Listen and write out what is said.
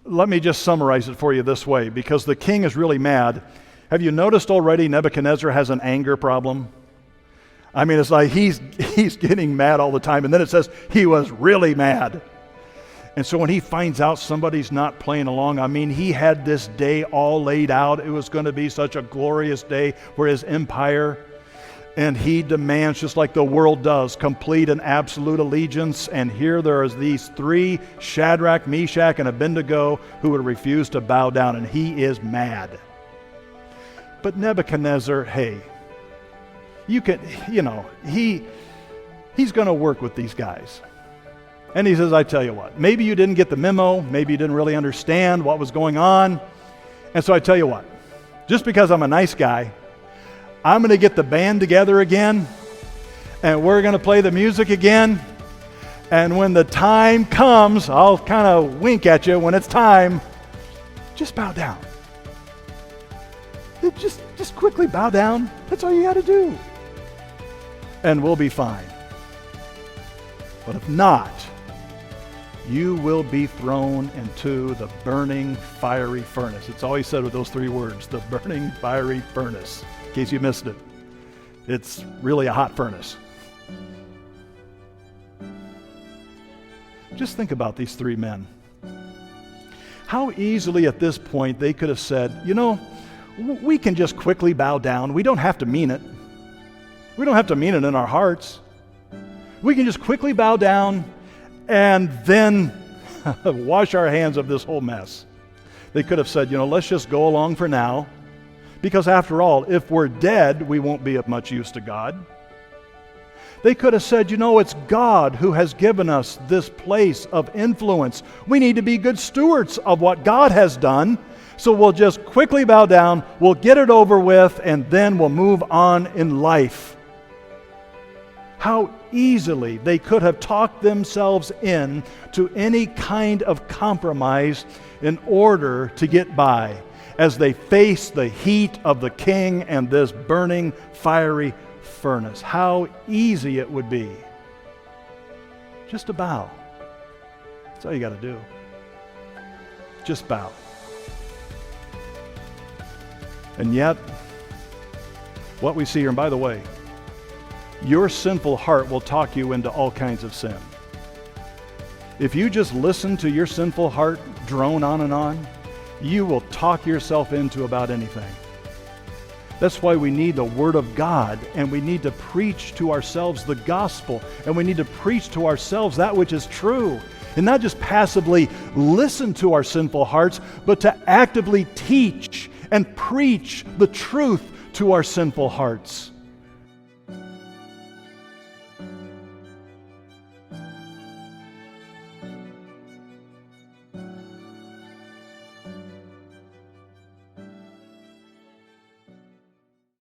Let me just summarize it for you this way, because the king is really mad. Have you noticed already Nebuchadnezzar has an anger problem? I mean, it's like he's getting mad all the time, and then it says he was really mad. And so when he finds out somebody's not playing along, I mean, he had this day all laid out. It was going to be such a glorious day for his empire. And he demands, just like the world does, complete and absolute allegiance. And here there is these three, Shadrach, Meshach, and Abednego, who would refuse to bow down. And he is mad. But Nebuchadnezzar, hey, he's going to work with these guys. And he says, I tell you what, maybe you didn't get the memo, maybe you didn't really understand what was going on. And so I tell you what, just because I'm a nice guy, I'm going to get the band together again, and we're going to play the music again. And when the time comes, I'll kind of wink at you when it's time. Just bow down. Just quickly bow down. That's all you got to do. And we'll be fine. But if not, you will be thrown into the burning fiery furnace. It's always said with those three words, the burning fiery furnace. In case you missed it, it's really a hot furnace. Just think about these three men. How easily at this point they could have said, we can just quickly bow down. We don't have to mean it. We don't have to mean it in our hearts. We can just quickly bow down and then wash our hands of this whole mess. They could have said, let's just go along for now. Because after all, if we're dead, we won't be of much use to God. They could have said, it's God who has given us this place of influence. We need to be good stewards of what God has done. So we'll just quickly bow down, we'll get it over with, and then we'll move on in life. How easily they could have talked themselves in to any kind of compromise in order to get by as they face the heat of the king and this burning fiery furnace. How easy it would be just to bow. That's all you got to do. Just bow. And yet, what we see here, and by the way, your sinful heart will talk you into all kinds of sin. If you just listen to your sinful heart drone on and on, you will talk yourself into about anything. That's why we need the Word of God, and we need to preach to ourselves the gospel, and we need to preach to ourselves that which is true, and not just passively listen to our sinful hearts, but to actively teach and preach the truth to our sinful hearts.